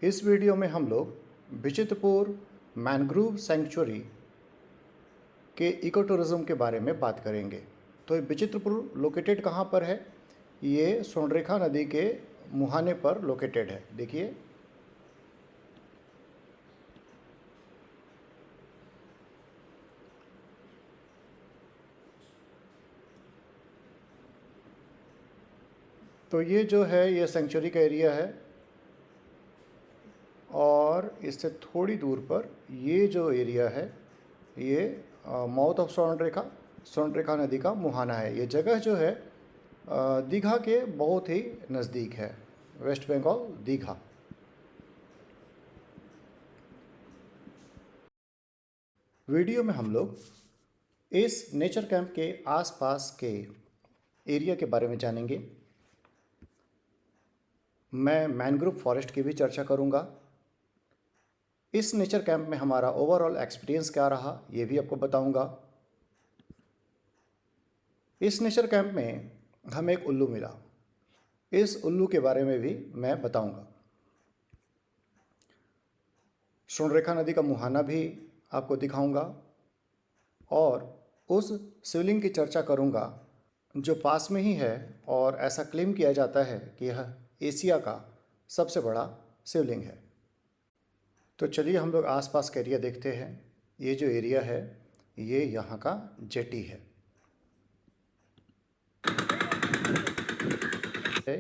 इस वीडियो में हम लोग विचित्रपुर मैनग्रोव सेंचुरी के इको टूरिज़्म के बारे में बात करेंगे। तो विचित्रपुर लोकेटेड कहाँ पर है? ये स्वर्णरेखा नदी के मुहाने पर लोकेटेड है। देखिए, तो ये जो है ये सेंचुरी का एरिया है और इससे थोड़ी दूर पर ये जो एरिया है ये माउथ ऑफ स्वर्णरेखा नदी का मुहाना है। ये जगह जो है दीघा के बहुत ही नज़दीक है, वेस्ट बंगाल दीघा। वीडियो में हम लोग इस नेचर कैंप के आसपास के एरिया के बारे में जानेंगे। मैं मैनग्रोव फॉरेस्ट की भी चर्चा करूंगा। इस नेचर कैंप में हमारा ओवरऑल एक्सपीरियंस क्या रहा ये भी आपको बताऊंगा। इस नेचर कैंप में हमें एक उल्लू मिला, इस उल्लू के बारे में भी मैं बताऊंगा। स्वर्णरेखा नदी का मुहाना भी आपको दिखाऊंगा और उस शिवलिंग की चर्चा करूंगा जो पास में ही है और ऐसा क्लेम किया जाता है कि यह एशिया का सबसे बड़ा शिवलिंग है। तो चलिए हम लोग आसपास का एरिया देखते हैं। ये जो एरिया है ये यहाँ का जेटी है।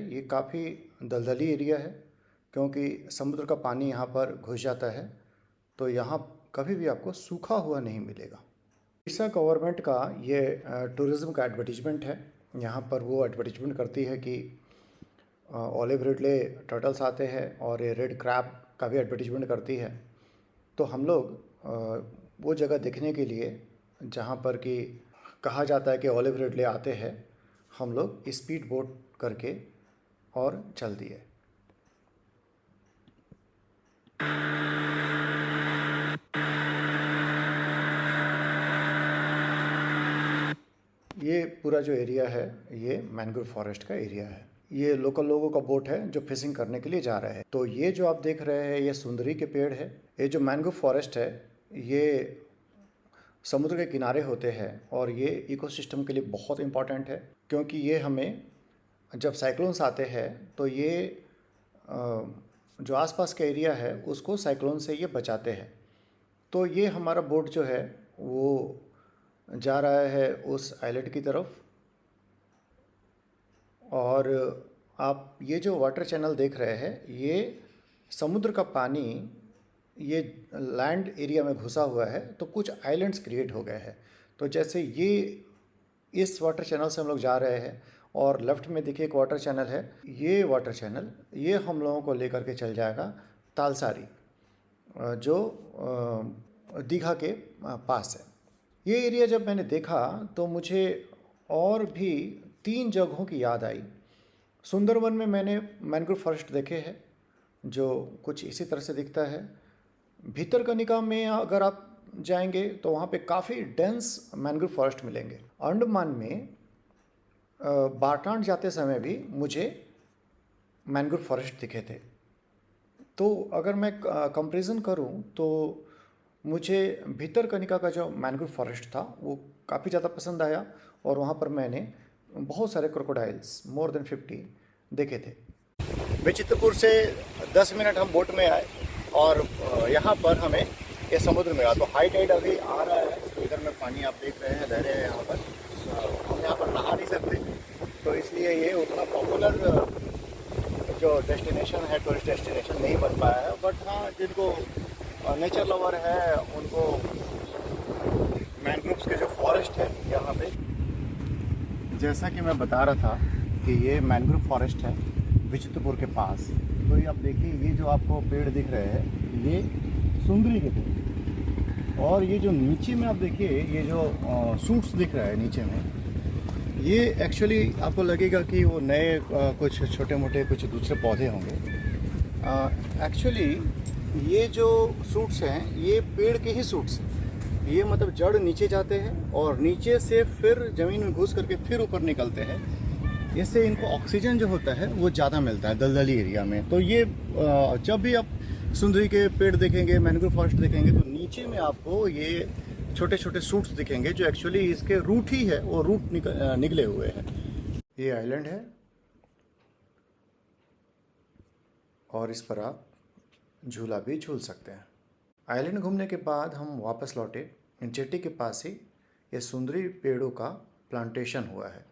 ये काफ़ी दलदली एरिया है क्योंकि समुद्र का पानी यहाँ पर घुस जाता है, तो यहाँ कभी भी आपको सूखा हुआ नहीं मिलेगा। उड़ीसा गवर्नमेंट का ये टूरिज़्म का एडवर्टीजमेंट है। यहाँ पर वो एडवर्टीजमेंट करती है कि ऑलिव रिडले टर्टल्स आते हैं और ये रेड क्रैब का भी एडवर्टीजमेंट करती है। तो हम लोग वो जगह देखने के लिए जहाँ पर कि कहा जाता है कि ऑलिव रिडले आते हैं, हम लोग स्पीड बोट करके और चल दिए। ये पूरा जो एरिया है ये मैनग्रोव फॉरेस्ट का एरिया है। ये लोकल लोगों का बोट है जो फिशिंग करने के लिए जा रहे हैं। तो ये जो आप देख रहे हैं ये सुंदरी के पेड़ है। ये जो मैनग्रोव फॉरेस्ट है ये समुद्र के किनारे होते हैं और ये इकोसिस्टम के लिए बहुत इम्पॉर्टेंट है क्योंकि ये हमें जब साइक्लोन्स आते हैं तो ये जो आसपास का एरिया है उसको साइक्लोन से ये बचाते हैं। तो ये हमारा बोट जो है वो जा रहा है उस आइलैंड की तरफ और आप ये जो वाटर चैनल देख रहे हैं ये समुद्र का पानी ये लैंड एरिया में घुसा हुआ है, तो कुछ आइलैंड्स क्रिएट हो गए हैं। तो जैसे ये इस वाटर चैनल से हम लोग जा रहे हैं और लेफ़्ट में देखिए एक वाटर चैनल है। ये वाटर चैनल ये हम लोगों को लेकर के चल जाएगा तालसारी जो दीघा के पास है। ये एरिया जब मैंने देखा तो मुझे और भी 3 जगहों की याद आई। सुंदरवन में मैंने मैनग्रोव फॉरेस्ट देखे हैं जो कुछ इसी तरह से दिखता है। भितरकनिका में अगर आप जाएंगे तो वहाँ पे काफ़ी डेंस मैनग्रोव फॉरेस्ट मिलेंगे। अंडमान में बाटांड जाते समय भी मुझे मैनग्रोव फॉरेस्ट दिखे थे। तो अगर मैं कंपैरिजन करूँ तो मुझे भितरकनिका का जो मैनग्रोव फॉरेस्ट था वो काफ़ी ज़्यादा पसंद आया और वहाँ पर मैंने बहुत सारे क्रोकोडाइल्स मोर देन 50 देखे थे। विचित्रपुर से 10 मिनट हम बोट में आए और यहाँ पर हमें ये समुद्र मिला। तो हाई टाइड अभी आ रहा है, तो इधर में पानी आप देख रहे हैं लहरें हैं यहाँ पर। हम यहाँ पर नहा नहीं सकते, तो इसलिए ये उतना पॉपुलर जो डेस्टिनेशन है टूरिस्ट डेस्टिनेशन नहीं बन पाया है। बट हाँ, जिनको नेचर लवर है उनको मैनग्रोव्स के जो फॉरेस्ट है यहाँ पे, जैसा कि मैं बता रहा था कि ये मैनग्रोव फॉरेस्ट है विचित्रपुर के पास। तो ये आप देखिए ये जो आपको पेड़ दिख रहे हैं ये सुंदरी के पेड़, और ये जो नीचे में आप देखिए ये जो सूट्स दिख रहा है नीचे में, ये एक्चुअली आपको लगेगा कि वो नए कुछ छोटे मोटे कुछ दूसरे पौधे होंगे। एक्चुअली ये जो सूट्स हैं ये पेड़ के ही सूट्स हैं। ये मतलब जड़ नीचे जाते हैं और नीचे से फिर ज़मीन में घुस करके फिर ऊपर निकलते हैं। इससे इनको ऑक्सीजन जो होता है वो ज़्यादा मिलता है दलदली एरिया में। तो ये जब भी आप सुंदरी के पेड़ देखेंगे, मैंग्रोव फॉरेस्ट देखेंगे, तो नीचे में आपको ये छोटे छोटे सूट्स दिखेंगे जो एक्चुअली इसके रूट ही है, वो रूट निकले हुए हैं। ये आइलैंड है और इस पर आप झूला भी झूल सकते हैं। आइलैंड घूमने के बाद हम वापस लौटे। इन जेटी के पास ही ये सुंदरी पेड़ों का प्लांटेशन हुआ है।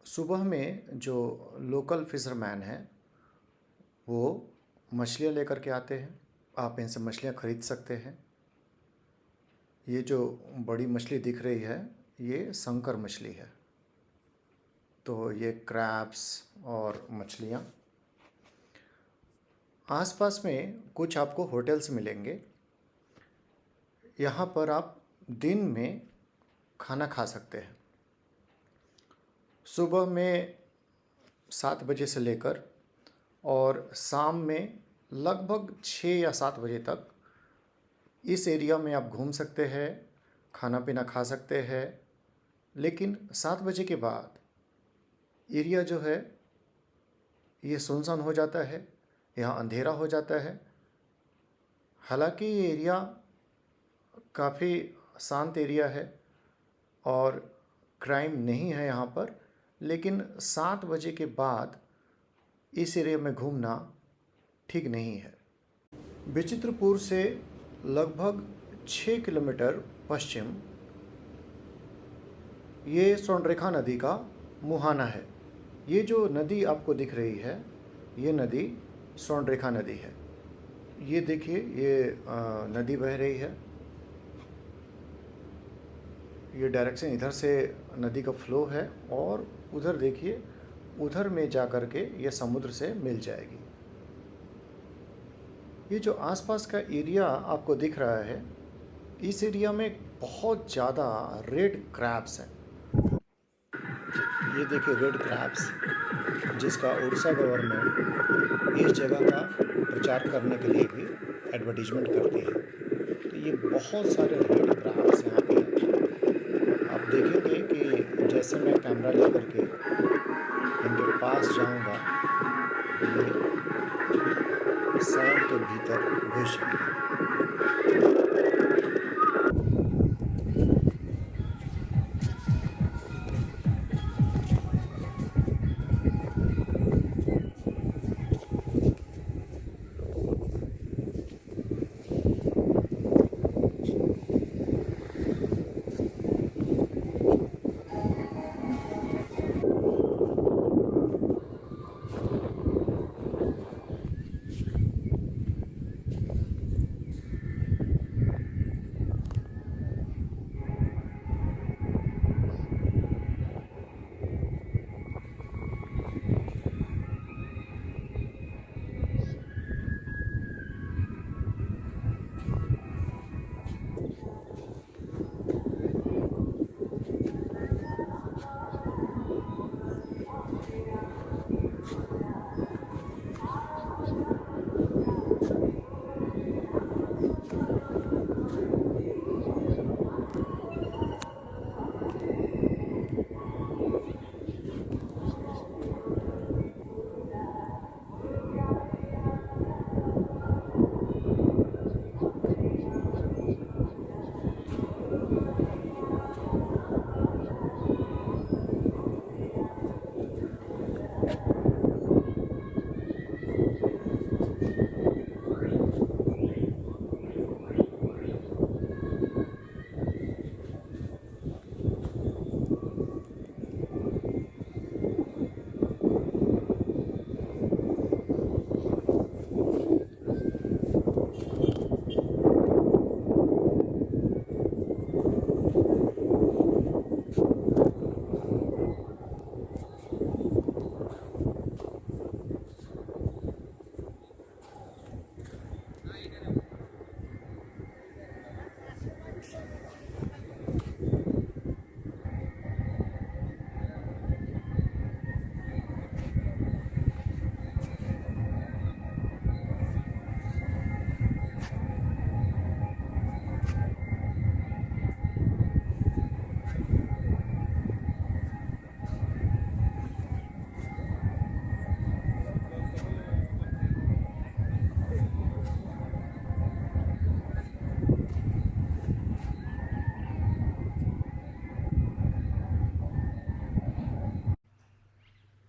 सुबह में जो लोकल फिशरमैन हैं वो मछलियाँ लेकर के आते हैं, आप इनसे मछलियाँ खरीद सकते हैं। ये जो बड़ी मछली दिख रही है ये संकर मछली है। तो ये क्रैब्स और मछलियाँ। आसपास में कुछ आपको होटल्स मिलेंगे, यहाँ पर आप दिन में खाना खा सकते हैं। सुबह में 7 बजे से लेकर और शाम में लगभग 6 या 7 बजे तक इस एरिया में आप घूम सकते हैं, खाना पीना खा सकते हैं। लेकिन 7 बजे के बाद एरिया जो है ये सुनसान हो जाता है, यहाँ अंधेरा हो जाता है। हालांकि ये एरिया काफ़ी शांत एरिया है और क्राइम नहीं है यहाँ पर, लेकिन 7 बजे के बाद इस एरिया में घूमना ठीक नहीं है। विचित्रपुर से लगभग 6 किलोमीटर पश्चिम ये स्वर्णरेखा नदी का मुहाना है। ये जो नदी आपको दिख रही है ये नदी स्वर्णरेखा नदी है। ये देखिए ये नदी बह रही है। ये डायरेक्शन इधर से नदी का फ्लो है और उधर देखिए, उधर में जा कर के ये समुद्र से मिल जाएगी। ये जो आसपास का एरिया आपको दिख रहा है, इस एरिया में बहुत ज़्यादा रेड क्रैब्स हैं। ये देखिए रेड क्रैब्स, जिसका उड़ीसा गवर्नमेंट इस जगह का प्रचार करने के लिए भी एडवर्टीजमेंट करती है। तो ये बहुत सारे रेड क्रैब्स यहाँ पे हैं। आप देखेंगे कि जैसे मैं कैमरा लेकर के इनके पास जाऊँगा, ये सैंड के भीतर घुस जाएंगे।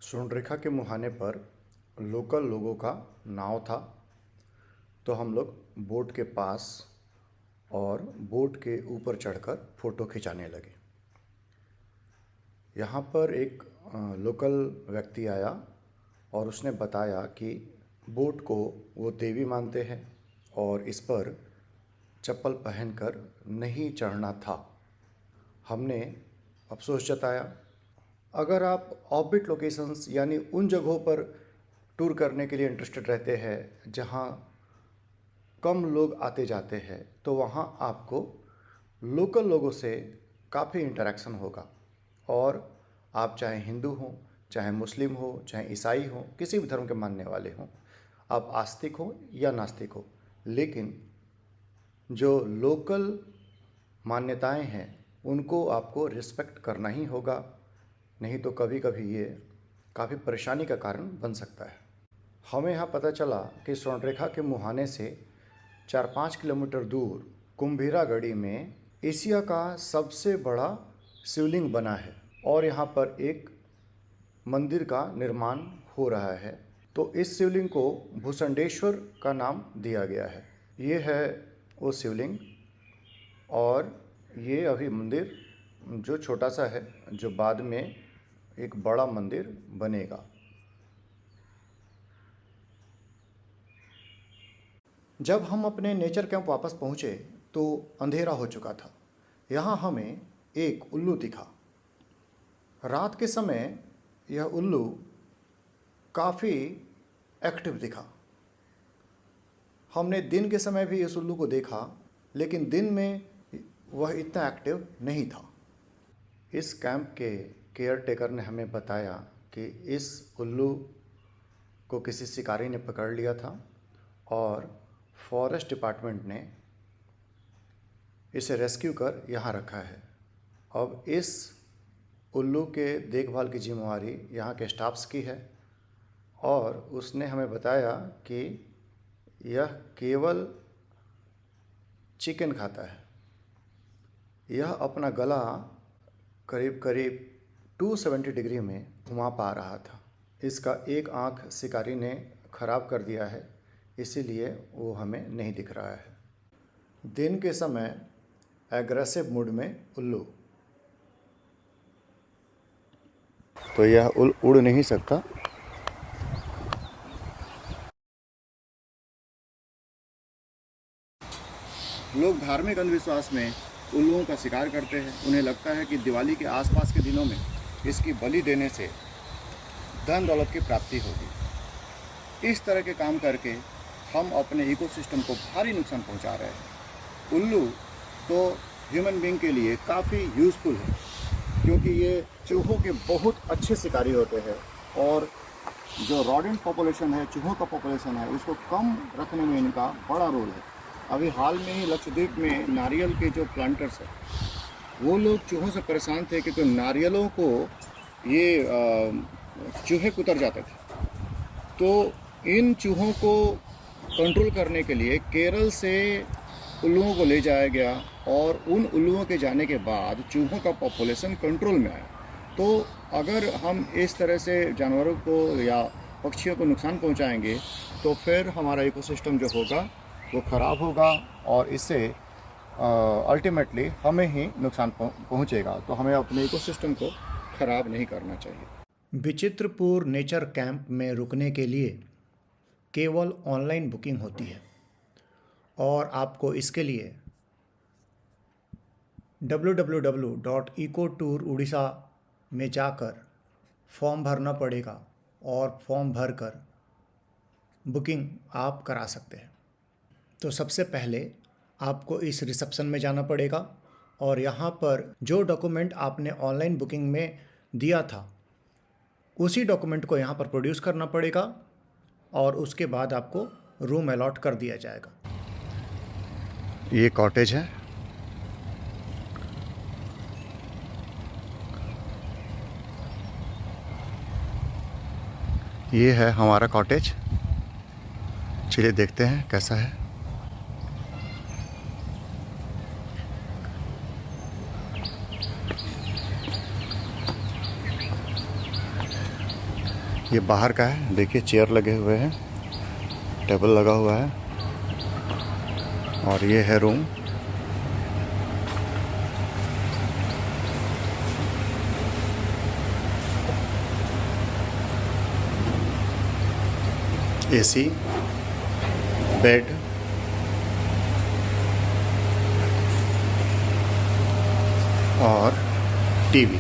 स्वर्णरेखा के मुहाने पर लोकल लोगों का नाव था। तो हम लोग बोट के पास और बोट के ऊपर चढ़कर फ़ोटो खिंचाने लगे। यहाँ पर एक लोकल व्यक्ति आया और उसने बताया कि बोट को वो देवी मानते हैं और इस पर चप्पल पहनकर नहीं चढ़ना था। हमने अफसोस जताया। अगर आप ऑर्बिट लोकेशंस यानी उन जगहों पर टूर करने के लिए इंटरेस्टेड रहते हैं जहाँ कम लोग आते जाते हैं, तो वहाँ आपको लोकल लोगों से काफ़ी इंटरेक्शन होगा। और आप चाहे हिंदू हों, चाहे मुस्लिम हो, चाहे ईसाई हो, किसी भी धर्म के मानने वाले हों, आप आस्तिक हो या नास्तिक हो, लेकिन जो लोकल मान्यताएं हैं उनको आपको रिस्पेक्ट करना ही होगा, नहीं तो कभी कभी ये काफ़ी परेशानी का कारण बन सकता है। हमें यहाँ पता चला कि स्वर्णरेखा के मुहाने से 4-5 किलोमीटर दूर कुंभीरागढ़ी में एशिया का सबसे बड़ा शिवलिंग बना है और यहाँ पर एक मंदिर का निर्माण हो रहा है। तो इस शिवलिंग को भूषंडेश्वर का नाम दिया गया है। ये है वो शिवलिंग और ये अभी मंदिर जो छोटा सा है, जो बाद में एक बड़ा मंदिर बनेगा। जब हम अपने नेचर कैंप वापस पहुँचे तो अंधेरा हो चुका था। यहाँ हमें एक उल्लू दिखा। रात के समय यह उल्लू काफ़ी एक्टिव दिखा। हमने दिन के समय भी इस उल्लू को देखा, लेकिन दिन में वह इतना एक्टिव नहीं था। इस कैंप के केयर टेकर ने हमें बताया कि इस उल्लू को किसी शिकारी ने पकड़ लिया था और फॉरेस्ट डिपार्टमेंट ने इसे रेस्क्यू कर यहाँ रखा है। अब इस उल्लू के देखभाल की जिम्मेवारी यहाँ के स्टाफ्स की है और उसने हमें बताया कि यह केवल चिकन खाता है। यह अपना गला करीब करीब 270 डिग्री में घुमा पा रहा था। इसका एक आँख शिकारी ने ख़राब कर दिया है, इसीलिए वो हमें नहीं दिख रहा है। दिन के समय एग्रेसिव मूड में उल्लू, तो यह उड़ नहीं सकता। लोग धार्मिक अंधविश्वास में उल्लुओं का शिकार करते हैं। उन्हें लगता है कि दिवाली के आसपास के दिनों में इसकी बलि देने से धन दौलत की प्राप्ति होगी। इस तरह के काम करके हम अपने इकोसिस्टम को भारी नुकसान पहुंचा रहे हैं। उल्लू तो ह्यूमन बीइंग के लिए काफ़ी यूज़फुल है, क्योंकि ये चूहों के बहुत अच्छे शिकारी होते हैं और जो रॉडेंट पॉपुलेशन है, चूहों का पॉपुलेशन है, उसको कम रखने में इनका बड़ा रोल है। अभी हाल में ही लक्षद्वीप में नारियल के जो प्लांटर्स हैं, वो लोग चूहों से परेशान थे क्योंकि नारियलों को ये चूहे कुतर जाते थे। तो इन चूहों को कंट्रोल करने के लिए केरल से उल्लुओं को ले जाया गया और उन उल्लुओं के जाने के बाद चूहों का पॉपुलेशन कंट्रोल में आया। तो अगर हम इस तरह से जानवरों को या पक्षियों को नुकसान पहुंचाएंगे तो फिर हमारा इकोसिस्टम जो होगा वो ख़राब होगा और इससे अल्टीमेटली हमें ही नुकसान पहुंचेगा। तो हमें अपने इकोसिस्टम को ख़राब नहीं करना चाहिए। विचित्रपुर नेचर कैंप में रुकने के लिए केवल ऑनलाइन बुकिंग होती है और आपको इसके लिए www.ecotour-odisha में जाकर फॉर्म भरना पड़ेगा और फॉर्म भरकर बुकिंग आप करा सकते हैं। तो सबसे पहले आपको इस रिसेप्शन में जाना पड़ेगा और यहाँ पर जो डॉक्यूमेंट आपने ऑनलाइन बुकिंग में दिया था उसी डॉक्यूमेंट को यहाँ पर प्रोड्यूस करना पड़ेगा और उसके बाद आपको रूम अलॉट कर दिया जाएगा। ये कॉटेज है। ये है हमारा कॉटेज। चलिए देखते हैं कैसा है। ये बाहर का है, देखिए चेयर लगे हुए हैं, टेबल लगा हुआ है और ये है रूम। एसी, बेड, और टीवी,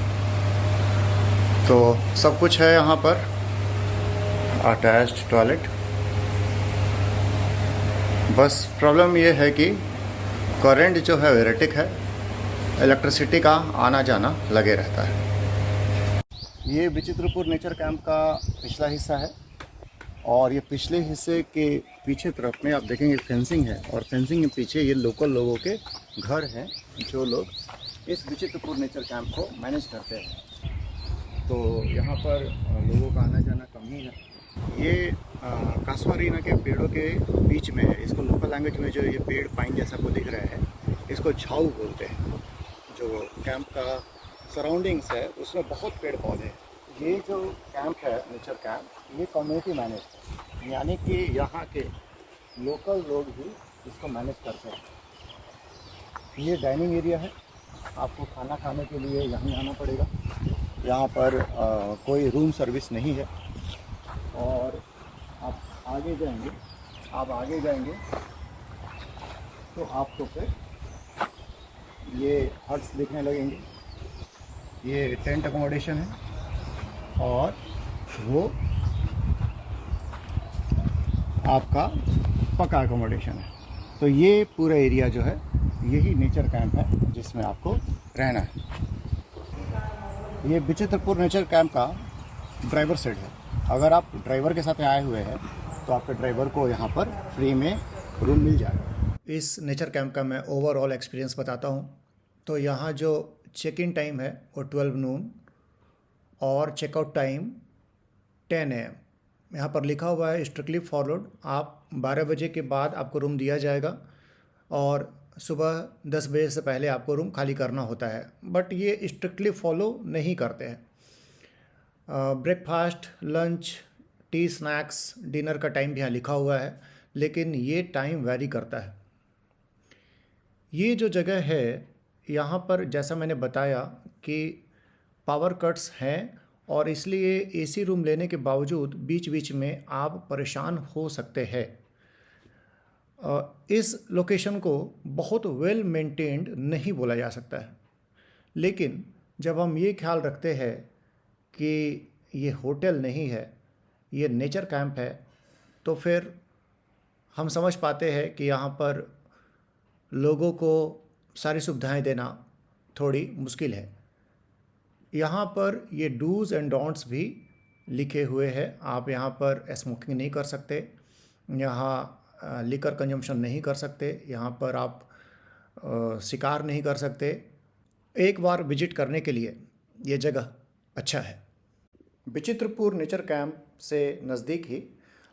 तो सब कुछ है यहाँ पर। Attached toilet. बस प्रॉब्लम ये है कि करंट जो है एरेटिक है, इलेक्ट्रिसिटी का आना जाना लगे रहता है। ये विचित्रपुर नेचर कैंप का पिछला हिस्सा है और ये पिछले हिस्से के पीछे तरफ में आप देखेंगे फेंसिंग है और फेंसिंग के पीछे ये लोकल लोगों के घर हैं जो लोग इस विचित्रपुर नेचर कैंप को मैनेज करते हैं। तो यहाँ पर लोगों का आना जाना कम ही है। ये कासवारीना के पेड़ों के बीच में है। इसको लोकल लैंग्वेज में जो ये पेड़ पाइन जैसा को दिख रहे हैं इसको झाऊ बोलते हैं। जो कैंप का सराउंडिंग्स है उसमें बहुत पेड़ पौधे हैं। ये जो कैंप है नेचर कैंप, ये कम्युनिटी मैनेज है, यानी कि यहाँ के लोकल लोग ही इसको मैनेज करते हैं। ये डाइनिंग एरिया है, आपको खाना खाने के लिए यहीं आना पड़ेगा। यहाँ पर कोई रूम सर्विस नहीं है। और आप आगे जाएंगे तो आपको फिर ये हट्स दिखने लगेंगे। ये टेंट अकोमोडेशन है और वो आपका पक्का अकोमोडेशन है। तो ये पूरा एरिया जो है यही नेचर कैंप है जिसमें आपको रहना है। ये विचित्रपुर नेचर कैंप का ड्राइवर सीट है। अगर आप ड्राइवर के साथ आए हुए हैं तो आपके ड्राइवर को यहाँ पर फ्री में रूम मिल जाएगा। इस नेचर कैंप का मैं ओवरऑल एक्सपीरियंस बताता हूँ। तो यहाँ जो चेक इन टाइम है वो 12 नून और चेकआउट टाइम 10 AM। यहाँ पर लिखा हुआ है स्ट्रिक्टली फॉलोड। आप 12 बजे के बाद आपको रूम दिया जाएगा और सुबह 10 बजे से पहले आपको रूम खाली करना होता है, बट ये स्ट्रिक्टली फॉलो नहीं करते हैं। Breakfast, lunch, T, snacks, dinner का टाइम भी यहाँ लिखा हुआ है, लेकिन ये टाइम वैरी करता है। ये जो जगह है यहाँ पर जैसा मैंने बताया कि पावर कट्स हैं और इसलिए एसी रूम लेने के बावजूद बीच बीच में आप परेशान हो सकते हैं। इस लोकेशन को बहुत वेल मेंटेन्ड नहीं बोला जा सकता है, लेकिन जब हम ये ख्याल रखते हैं कि ये होटल नहीं है, ये नेचर कैंप है, तो फिर हम समझ पाते हैं कि यहाँ पर लोगों को सारी सुविधाएं देना थोड़ी मुश्किल है। यहाँ पर ये डूज़ एंड डोंट्स भी लिखे हुए हैं। आप यहाँ पर स्मोकिंग नहीं कर सकते, यहाँ लिकर कंजम्पशन नहीं कर सकते, यहाँ पर आप शिकार नहीं कर सकते। एक बार विजिट करने के लिए ये जगह अच्छा है। विचित्रपुर नेचर कैंप से नज़दीक ही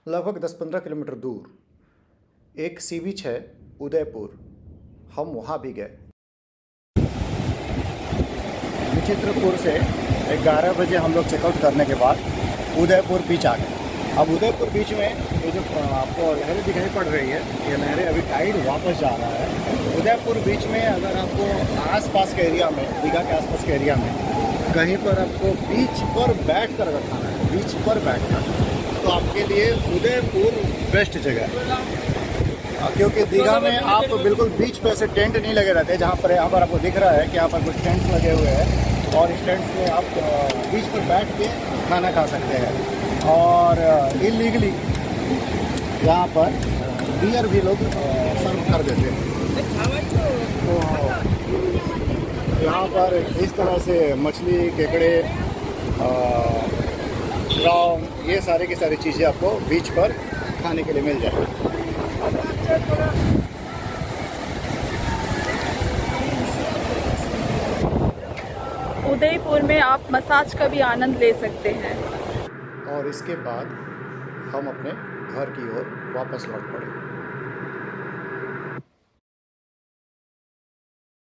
लगभग 10-15 किलोमीटर दूर एक सी बीच है उदयपुर, हम वहाँ भी गए। विचित्रपुर से 11 बजे हम लोग चेकआउट करने के बाद उदयपुर बीच आ गए। अब उदयपुर बीच में ये जो आपको लहरें दिखाई पड़ रही है, ये लहरें अभी टाइड वापस जा रहा है। उदयपुर बीच में अगर आपको आसपास के एरिया में, दीघा के आसपास के एरिया में कहीं पर आपको बीच पर बैठ कर अगर खाना है, बीच पर बैठ कर, तो आपके लिए उदयपुर बेस्ट जगह है। क्योंकि दीघा में आप बिल्कुल बीच पे ऐसे टेंट नहीं लगे रहते, जहाँ पर यहाँ पर आपको दिख रहा है कि यहाँ पर कुछ टेंट्स लगे हुए हैं और इस टेंट्स में आप बीच पर बैठ के खाना खा सकते हैं। और इलीगली यहाँ पर बियर भी लोग सर्व कर देते हैं। तो यहाँ पर इस तरह से मछली, केकड़े, राव, ये सारी की सारी चीज़ें आपको बीच पर खाने के लिए मिल जाएगी। उदयपुर में आप मसाज का भी आनंद ले सकते हैं। और इसके बाद हम अपने घर की ओर वापस लौट पड़े।